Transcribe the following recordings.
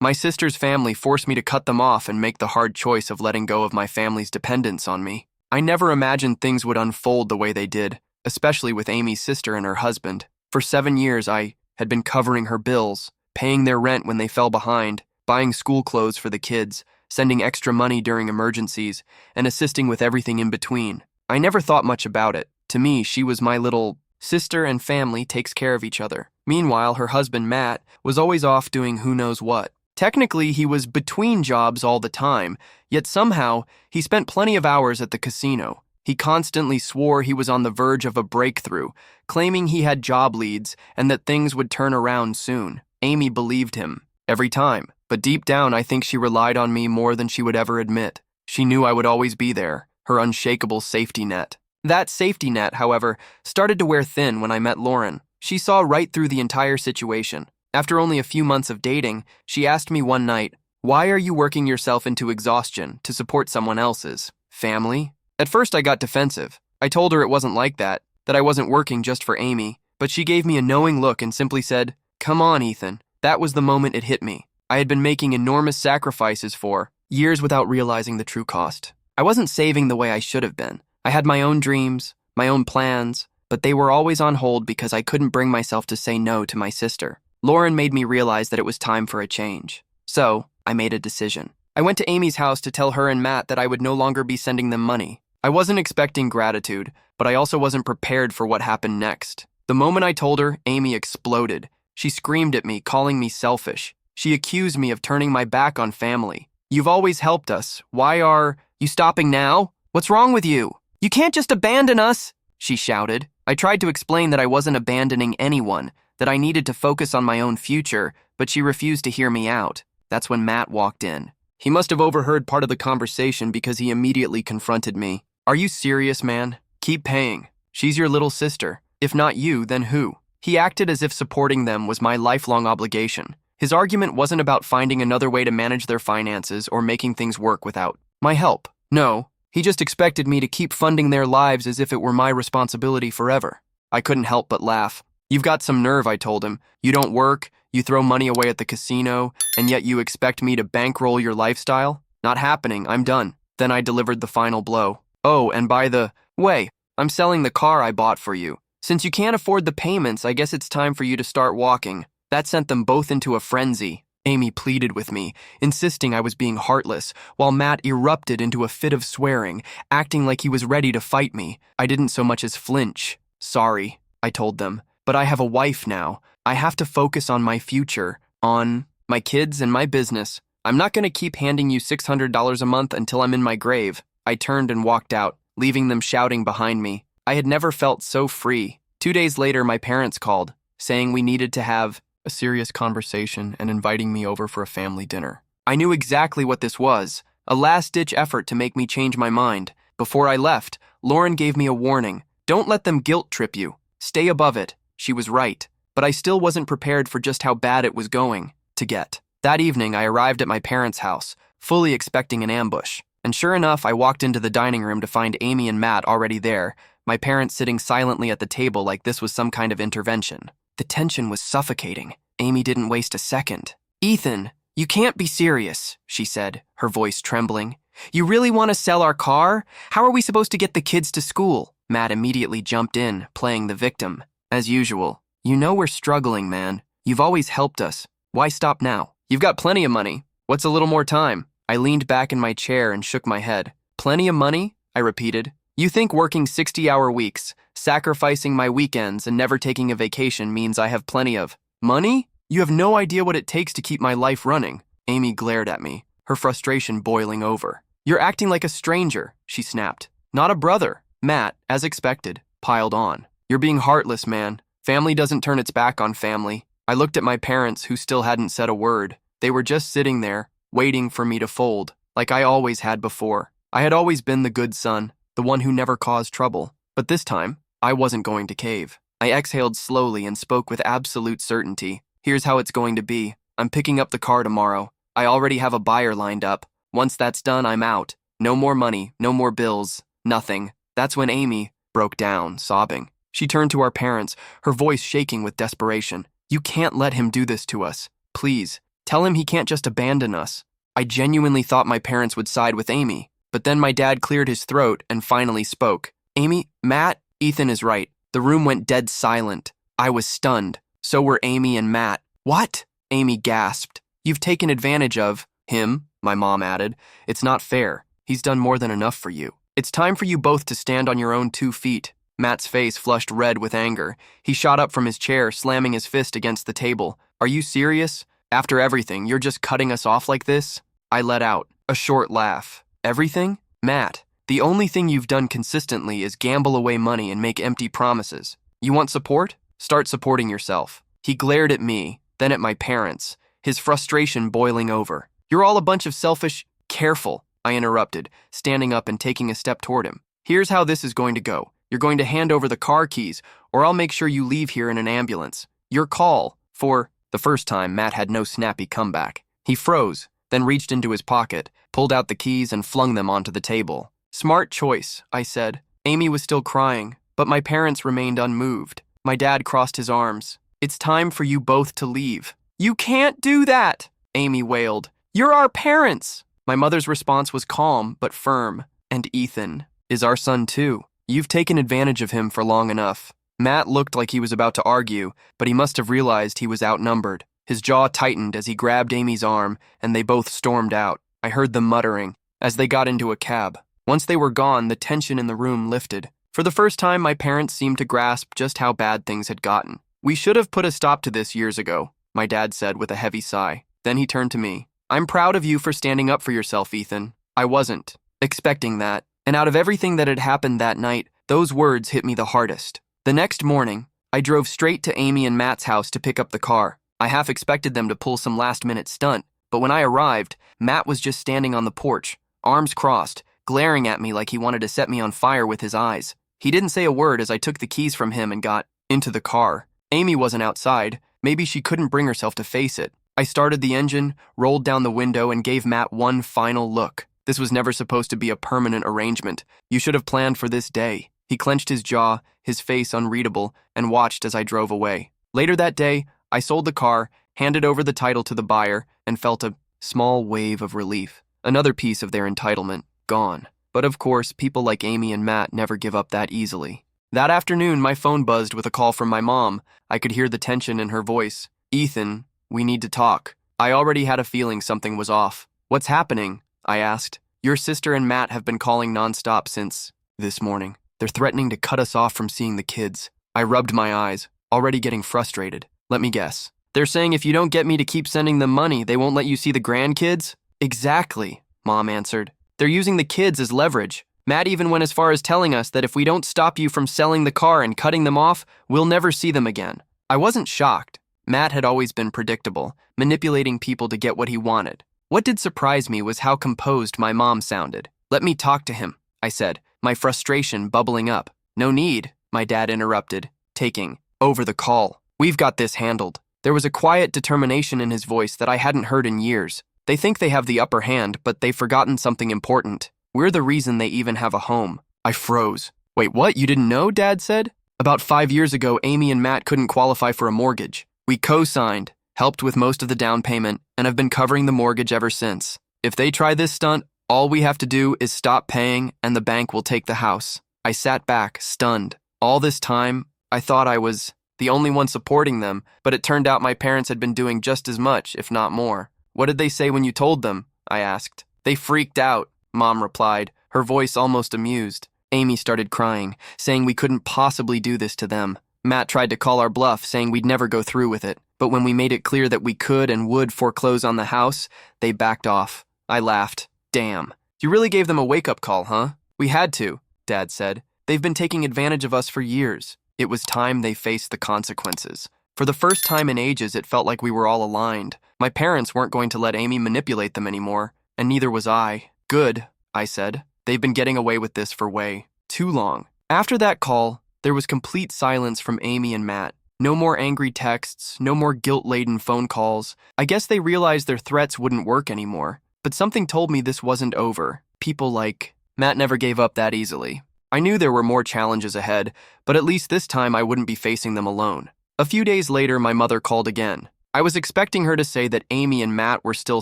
My sister's family forced me to cut them off and make the hard choice of letting go of my family's dependence on me. I never imagined things would unfold the way they did, especially with Amy's sister and her husband. For 7 years, I had been covering her bills, paying their rent when they fell behind, buying school clothes for the kids, sending extra money during emergencies, and assisting with everything in between. I never thought much about it. To me, she was my little sister, and family takes care of each other. Meanwhile, her husband, Matt, was always off doing who knows what. Technically, he was between jobs all the time, yet somehow, he spent plenty of hours at the casino. He constantly swore he was on the verge of a breakthrough, claiming he had job leads and that things would turn around soon. Amy believed him, every time, but deep down I think she relied on me more than she would ever admit. She knew I would always be there, her unshakable safety net. That safety net, however, started to wear thin when I met Lauren. She saw right through the entire situation. After only a few months of dating, she asked me one night, "Why are you working yourself into exhaustion to support someone else's family?" At first I got defensive. I told her it wasn't like that I wasn't working just for Amy, but she gave me a knowing look and simply said, "Come on, Ethan." That was the moment it hit me. I had been making enormous sacrifices for years without realizing the true cost. I wasn't saving the way I should have been. I had my own dreams, my own plans, but they were always on hold because I couldn't bring myself to say no to my sister. Lauren made me realize that it was time for a change. So, I made a decision. I went to Amy's house to tell her and Matt that I would no longer be sending them money. I wasn't expecting gratitude, but I also wasn't prepared for what happened next. The moment I told her, Amy exploded. She screamed at me, calling me selfish. She accused me of turning my back on family. "You've always helped us. Why are you stopping now? What's wrong with you? You can't just abandon us," she shouted. I tried to explain that I wasn't abandoning anyone, that I needed to focus on my own future, but she refused to hear me out. That's when Matt walked in. He must have overheard part of the conversation because he immediately confronted me. "Are you serious, man? Keep paying. She's your little sister. If not you, then who?" He acted as if supporting them was my lifelong obligation. His argument wasn't about finding another way to manage their finances or making things work without my help. No, he just expected me to keep funding their lives as if it were my responsibility forever. I couldn't help but laugh. "You've got some nerve," I told him. "You don't work, you throw money away at the casino, and yet you expect me to bankroll your lifestyle? Not happening, I'm done." Then I delivered the final blow. "Oh, and by the way, I'm selling the car I bought for you. Since you can't afford the payments, I guess it's time for you to start walking." That sent them both into a frenzy. Amy pleaded with me, insisting I was being heartless, while Matt erupted into a fit of swearing, acting like he was ready to fight me. I didn't so much as flinch. "Sorry," I told them, "but I have a wife now. I have to focus on my future, on my kids and my business. I'm not going to keep handing you $600 a month until I'm in my grave." I turned and walked out, leaving them shouting behind me. I had never felt so free. 2 days later, my parents called, saying we needed to have a serious conversation and inviting me over for a family dinner. I knew exactly what this was, a last-ditch effort to make me change my mind. Before I left, Lauren gave me a warning. "Don't let them guilt trip you. Stay above it." She was right, but I still wasn't prepared for just how bad it was going to get. That evening, I arrived at my parents' house, fully expecting an ambush. And sure enough, I walked into the dining room to find Amy and Matt already there, my parents sitting silently at the table like this was some kind of intervention. The tension was suffocating. Amy didn't waste a second. "Ethan, you can't be serious," she said, her voice trembling. "You really want to sell our car? How are we supposed to get the kids to school?" Matt immediately jumped in, playing the victim. "As usual. You know we're struggling, man. You've always helped us. Why stop now? You've got plenty of money. What's a little more time?" I leaned back in my chair and shook my head. "Plenty of money?" I repeated. "You think working 60-hour weeks, sacrificing my weekends, and never taking a vacation means I have plenty of money? You have no idea what it takes to keep my life running." Amy glared at me, her frustration boiling over. "You're acting like a stranger," she snapped. "Not a brother." Matt, as expected, piled on. "You're being heartless, man. Family doesn't turn its back on family." I looked at my parents, who still hadn't said a word. They were just sitting there, waiting for me to fold, like I always had before. I had always been the good son, the one who never caused trouble. But this time, I wasn't going to cave. I exhaled slowly and spoke with absolute certainty. "Here's how it's going to be. I'm picking up the car tomorrow. I already have a buyer lined up. Once that's done, I'm out. No more money, no more bills, nothing." That's when Amy broke down, sobbing. She turned to our parents, her voice shaking with desperation. "You can't let him do this to us. Please, Tell him he can't just abandon us. I genuinely thought my parents would side with Amy, but then my dad cleared his throat and finally spoke. Amy, Matt, Ethan is right. The room went dead silent. I was stunned. So were Amy and Matt. What? Amy gasped. You've taken advantage of him, my mom added. It's not fair. He's done more than enough for you. It's time for you both to stand on your own 2 feet. Matt's face flushed red with anger. He shot up from his chair, slamming his fist against the table. Are you serious? After everything, you're just cutting us off like this? I let out a short laugh. Everything? Matt, the only thing you've done consistently is gamble away money and make empty promises. You want support? Start supporting yourself. He glared at me, then at my parents, his frustration boiling over. You're all a bunch of selfish... Careful, I interrupted, standing up and taking a step toward him. Here's how this is going to go. You're going to hand over the car keys, or I'll make sure you leave here in an ambulance. Your call. For the first time, Matt had no snappy comeback. He froze, then reached into his pocket, pulled out the keys and flung them onto the table. Smart choice, I said. Amy was still crying, but my parents remained unmoved. My dad crossed his arms. It's time for you both to leave. You can't do that, Amy wailed. You're our parents. My mother's response was calm but firm. And Ethan is our son too. You've taken advantage of him for long enough. Matt looked like he was about to argue, but he must have realized he was outnumbered. His jaw tightened as he grabbed Amy's arm, and they both stormed out. I heard them muttering as they got into a cab. Once they were gone, the tension in the room lifted. For the first time, my parents seemed to grasp just how bad things had gotten. We should have put a stop to this years ago, my dad said with a heavy sigh. Then he turned to me. I'm proud of you for standing up for yourself, Ethan. I wasn't expecting that, and out of everything that had happened that night, those words hit me the hardest. The next morning, I drove straight to Amy and Matt's house to pick up the car. I half expected them to pull some last-minute stunt, but when I arrived, Matt was just standing on the porch, arms crossed, glaring at me like he wanted to set me on fire with his eyes. He didn't say a word as I took the keys from him and got into the car. Amy wasn't outside. Maybe she couldn't bring herself to face it. I started the engine, rolled down the window, and gave Matt one final look. This was never supposed to be a permanent arrangement. You should have planned for this day. He clenched his jaw, his face unreadable, and watched as I drove away. Later that day, I sold the car, handed over the title to the buyer, and felt a small wave of relief. Another piece of their entitlement gone. But of course, people like Amy and Matt never give up that easily. That afternoon, my phone buzzed with a call from my mom. I could hear the tension in her voice. Ethan, we need to talk. I already had a feeling something was off. What's happening? I asked. Your sister and Matt have been calling nonstop since this morning. They're threatening to cut us off from seeing the kids. I rubbed my eyes, already getting frustrated. Let me guess. They're saying if you don't get me to keep sending them money, they won't let you see the grandkids? Exactly, Mom answered. They're using the kids as leverage. Matt even went as far as telling us that if we don't stop you from selling the car and cutting them off, we'll never see them again. I wasn't shocked. Matt had always been predictable, manipulating people to get what he wanted. What did surprise me was how composed my mom sounded. Let me talk to him, I said, my frustration bubbling up. No need, my dad interrupted, taking over the call. We've got this handled. There was a quiet determination in his voice that I hadn't heard in years. They think they have the upper hand, but they've forgotten something important. We're the reason they even have a home. I froze. Wait, what? You didn't know? Dad said. About 5 years ago, Amy and Matt couldn't qualify for a mortgage. We co-signed, helped with most of the down payment, and have been covering the mortgage ever since. If they try this stunt, all we have to do is stop paying and the bank will take the house. I sat back, stunned. All this time, I thought I was the only one supporting them, but it turned out my parents had been doing just as much, if not more. What did they say when you told them? I asked. They freaked out, Mom replied, her voice almost amused. Amy started crying, saying we couldn't possibly do this to them. Matt tried to call our bluff, saying we'd never go through with it. But when we made it clear that we could and would foreclose on the house, they backed off. I laughed. Damn. You really gave them a wake-up call, huh? We had to, Dad said. They've been taking advantage of us for years. It was time they faced the consequences. For the first time in ages, it felt like we were all aligned. My parents weren't going to let Amy manipulate them anymore, and neither was I. Good, I said. They've been getting away with this for way too long. After that call, there was complete silence from Amy and Matt. No more angry texts, no more guilt-laden phone calls. I guess they realized their threats wouldn't work anymore. But something told me this wasn't over. People like Matt never gave up that easily. I knew there were more challenges ahead, but at least this time I wouldn't be facing them alone. A few days later, my mother called again. I was expecting her to say that Amy and Matt were still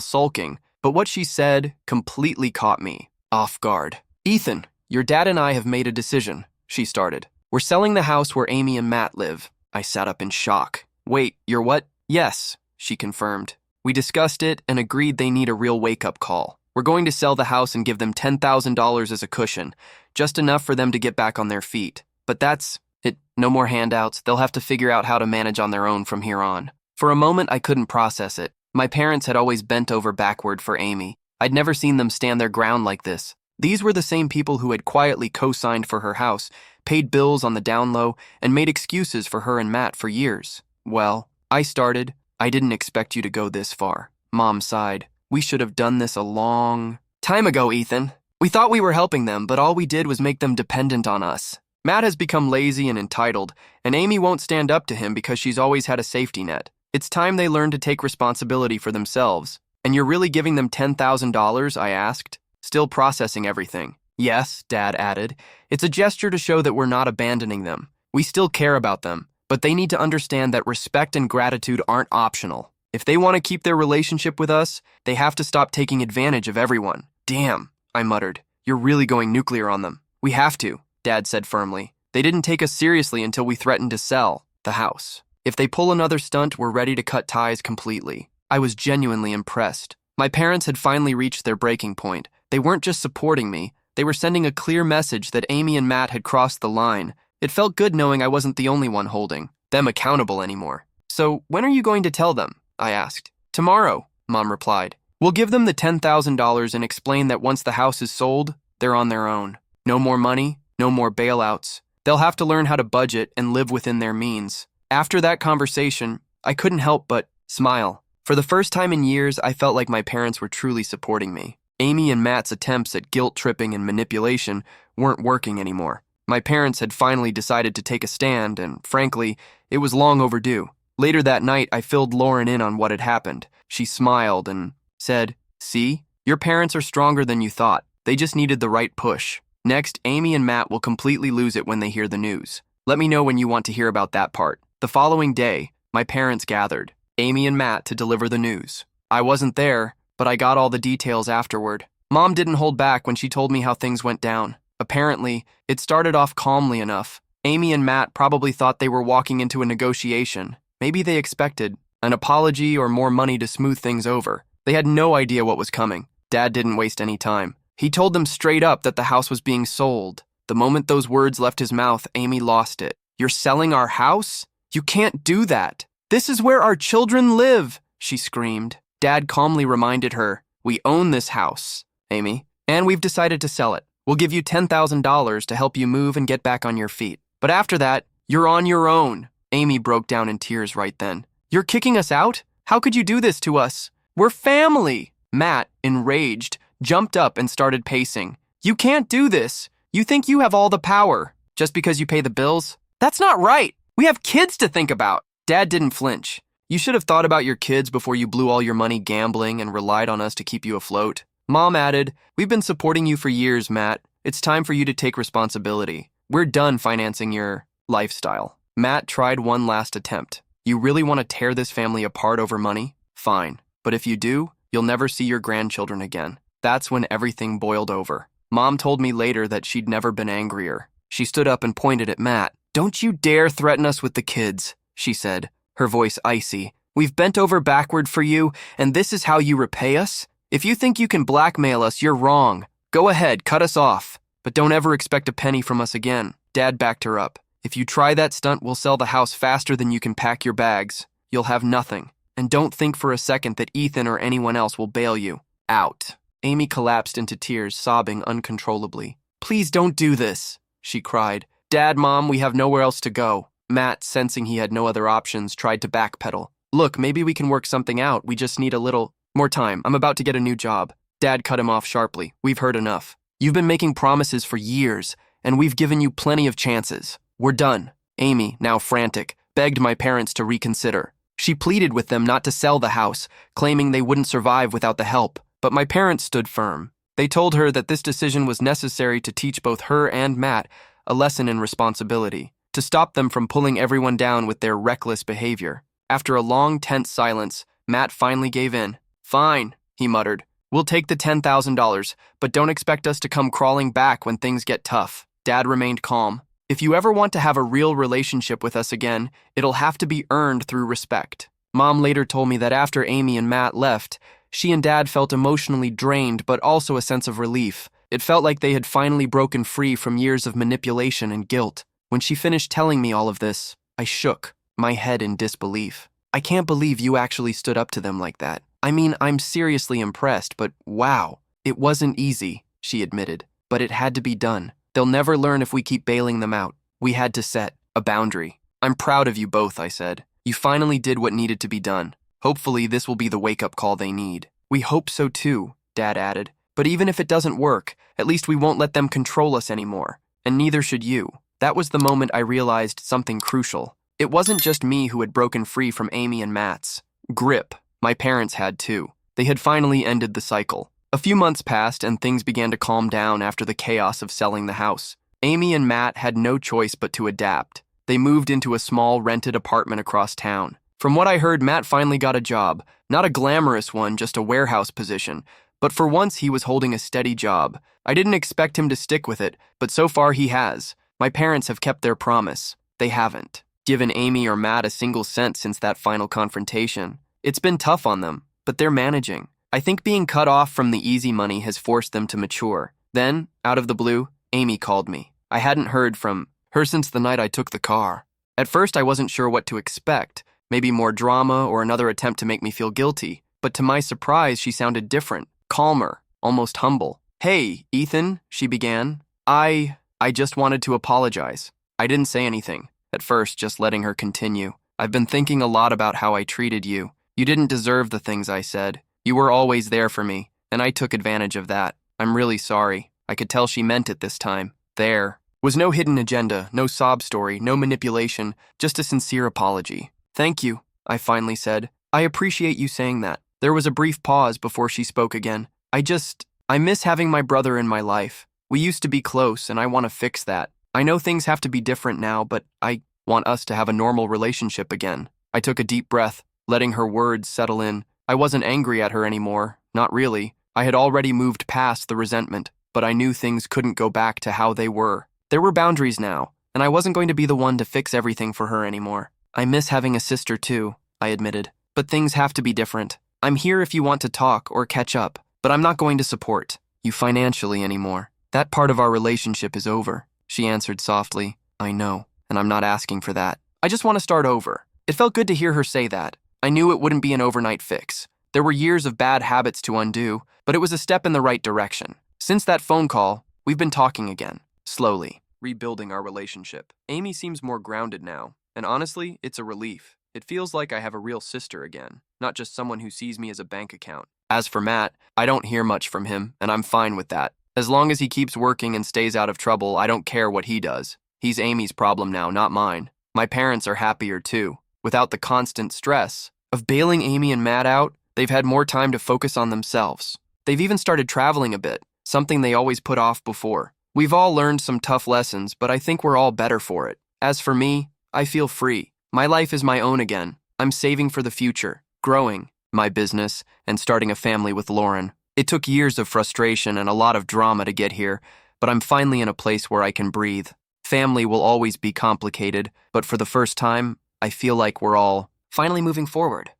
sulking, but what she said completely caught me off guard. Ethan, your dad and I have made a decision, she started. We're selling the house where Amy and Matt live. I sat up in shock. Wait, you're what? Yes, she confirmed. We discussed it and agreed they need a real wake-up call. We're going to sell the house and give them $10,000 as a cushion, just enough for them to get back on their feet. But that's it. No more handouts. They'll have to figure out how to manage on their own from here on. For a moment, I couldn't process it. My parents had always bent over backward for Amy. I'd never seen them stand their ground like this. These were the same people who had quietly co-signed for her house, paid bills on the down low, and made excuses for her and Matt for years. Well, I started. I didn't expect you to go this far. Mom sighed. We should have done this a long time ago, Ethan. We thought we were helping them, but all we did was make them dependent on us. Matt has become lazy and entitled, and Amy won't stand up to him because she's always had a safety net. It's time they learn to take responsibility for themselves. And you're really giving them $10,000, I asked, still processing everything. Yes, Dad added. It's a gesture to show that we're not abandoning them. We still care about them, but they need to understand that respect and gratitude aren't optional. If they want to keep their relationship with us, they have to stop taking advantage of everyone. Damn, I muttered. You're really going nuclear on them. We have to, Dad said firmly. They didn't take us seriously until we threatened to sell the house. If they pull another stunt, we're ready to cut ties completely. I was genuinely impressed. My parents had finally reached their breaking point. They weren't just supporting me. They were sending a clear message that Amy and Matt had crossed the line. It felt good knowing I wasn't the only one holding them accountable anymore. So, when are you going to tell them? I asked. Tomorrow, Mom replied. We'll give them the $10,000 and explain that once the house is sold, they're on their own. No more money, no more bailouts. They'll have to learn how to budget and live within their means. After that conversation, I couldn't help but smile. For the first time in years, I felt like my parents were truly supporting me. Amy and Matt's attempts at guilt-tripping and manipulation weren't working anymore. My parents had finally decided to take a stand, and frankly, it was long overdue. Later that night, I filled Lauren in on what had happened. She smiled and said, "See, your parents are stronger than you thought. They just needed the right push. Next, Amy and Matt will completely lose it when they hear the news. Let me know when you want to hear about that part." The following day, my parents gathered, Amy and Matt, to deliver the news. I wasn't there, but I got all the details afterward. Mom didn't hold back when she told me how things went down. Apparently, it started off calmly enough. Amy and Matt probably thought they were walking into a negotiation. Maybe they expected an apology or more money to smooth things over. They had no idea what was coming. Dad didn't waste any time. He told them straight up that the house was being sold. The moment those words left his mouth, Amy lost it. "You're selling our house? You can't do that. This is where our children live," she screamed. Dad calmly reminded her, "We own this house, Amy, and we've decided to sell it. We'll give you $10,000 to help you move and get back on your feet. But after that, you're on your own." Amy broke down in tears right then. "You're kicking us out? How could you do this to us? We're family." Matt, enraged, jumped up and started pacing. "You can't do this. You think you have all the power just because you pay the bills? That's not right. We have kids to think about." Dad didn't flinch. "You should have thought about your kids before you blew all your money gambling and relied on us to keep you afloat." Mom added, "We've been supporting you for years, Matt. It's time for you to take responsibility. We're done financing your lifestyle." Matt tried one last attempt. "You really want to tear this family apart over money? Fine. But if you do, you'll never see your grandchildren again." That's when everything boiled over. Mom told me later that she'd never been angrier. She stood up and pointed at Matt. "Don't you dare threaten us with the kids," she said, her voice icy. "We've bent over backward for you, and this is how you repay us? If you think you can blackmail us, you're wrong. Go ahead, cut us off. But don't ever expect a penny from us again." Dad backed her up. "If you try that stunt, we'll sell the house faster than you can pack your bags. You'll have nothing. And don't think for a second that Ethan or anyone else will bail you out." Amy collapsed into tears, sobbing uncontrollably. "Please don't do this," she cried. "Dad, Mom, we have nowhere else to go." Matt, sensing he had no other options, tried to backpedal. "Look, maybe we can work something out. We just need a little more time. I'm about to get a new job." Dad cut him off sharply. "We've heard enough. You've been making promises for years, and we've given you plenty of chances. We're done." Amy, now frantic, begged my parents to reconsider. She pleaded with them not to sell the house, claiming they wouldn't survive without the help. But my parents stood firm. They told her that this decision was necessary to teach both her and Matt a lesson in responsibility, to stop them from pulling everyone down with their reckless behavior. After a long, tense silence, Matt finally gave in. "Fine," he muttered. "We'll take the $10,000, but don't expect us to come crawling back when things get tough." Dad remained calm. "If you ever want to have a real relationship with us again, it'll have to be earned through respect." Mom later told me that after Amy and Matt left, she and Dad felt emotionally drained but also a sense of relief. It felt like they had finally broken free from years of manipulation and guilt. When she finished telling me all of this, I shook, my head in disbelief. "I can't believe you actually stood up to them like that. I mean, I'm seriously impressed, but wow. It wasn't easy," she admitted, "but it had to be done. They'll never learn if we keep bailing them out. We had to set a boundary." "I'm proud of you both," I said. "You finally did what needed to be done. Hopefully this will be the wake-up call they need." "We hope so too," Dad added. "But even if it doesn't work, at least we won't let them control us anymore. And neither should you." That was the moment I realized something crucial. It wasn't just me who had broken free from Amy and Matt's grip. My parents had too. They had finally ended the cycle. A few months passed and things began to calm down after the chaos of selling the house. Amy and Matt had no choice but to adapt. They moved into a small rented apartment across town. From what I heard, Matt finally got a job. Not a glamorous one, just a warehouse position. But for once, he was holding a steady job. I didn't expect him to stick with it, but so far he has. My parents have kept their promise. They haven't given Amy or Matt a single cent since that final confrontation. It's been tough on them, but they're managing. I think being cut off from the easy money has forced them to mature. Then, out of the blue, Amy called me. I hadn't heard from her since the night I took the car. At first, I wasn't sure what to expect. Maybe more drama or another attempt to make me feel guilty. But to my surprise, she sounded different, calmer, almost humble. "Hey, Ethan," she began. I just wanted to apologize." I didn't say anything, at first just letting her continue. "I've been thinking a lot about how I treated you. You didn't deserve the things I said. You were always there for me, and I took advantage of that. I'm really sorry." I could tell she meant it this time. There was no hidden agenda, no sob story, no manipulation, just a sincere apology. "Thank you," I finally said. "I appreciate you saying that." There was a brief pause before she spoke again. I miss having my brother in my life. We used to be close, and I want to fix that. I know things have to be different now, but I want us to have a normal relationship again." I took a deep breath, letting her words settle in. I wasn't angry at her anymore, not really. I had already moved past the resentment, but I knew things couldn't go back to how they were. There were boundaries now, and I wasn't going to be the one to fix everything for her anymore. "I miss having a sister too," I admitted, "but things have to be different. I'm here if you want to talk or catch up, but I'm not going to support you financially anymore. That part of our relationship is over." She answered softly. "I know, and I'm not asking for that. I just want to start over." It felt good to hear her say that. I knew it wouldn't be an overnight fix. There were years of bad habits to undo, but it was a step in the right direction. Since that phone call, we've been talking again, slowly, rebuilding our relationship. Amy seems more grounded now, and honestly, it's a relief. It feels like I have a real sister again, not just someone who sees me as a bank account. As for Matt, I don't hear much from him, and I'm fine with that. As long as he keeps working and stays out of trouble, I don't care what he does. He's Amy's problem now, not mine. My parents are happier too. Without the constant stress of bailing Amy and Matt out, they've had more time to focus on themselves. They've even started traveling a bit, something they always put off before. We've all learned some tough lessons, but I think we're all better for it. As for me, I feel free. My life is my own again. I'm saving for the future, growing my business, and starting a family with Lauren. It took years of frustration and a lot of drama to get here, but I'm finally in a place where I can breathe. Family will always be complicated, but for the first time, I feel like we're all finally moving forward.